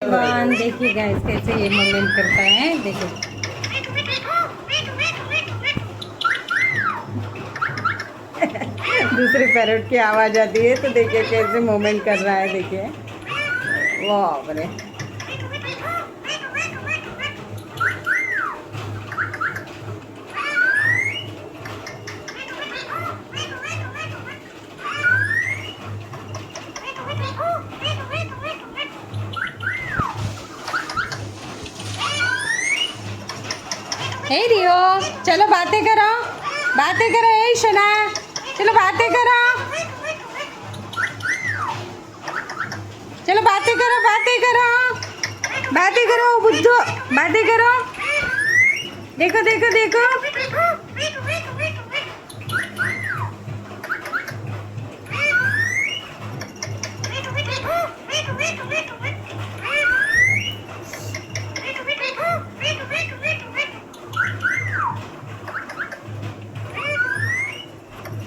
भगवान, देखिए गाइस कैसे ये मूवमेंट करता है, देखिए। दूसरे पैरट की आवाज़ आती है तो देखिए कैसे मूवमेंट कर रहा है, देखिए। वाह रे। हे रियो, चलो बातें करो, बातें करो। हे शना, चलो बातें करो, चलो बातें करो, बातें करो, बातें करो बुद्धू, बातें करो। देखो देखो देखो।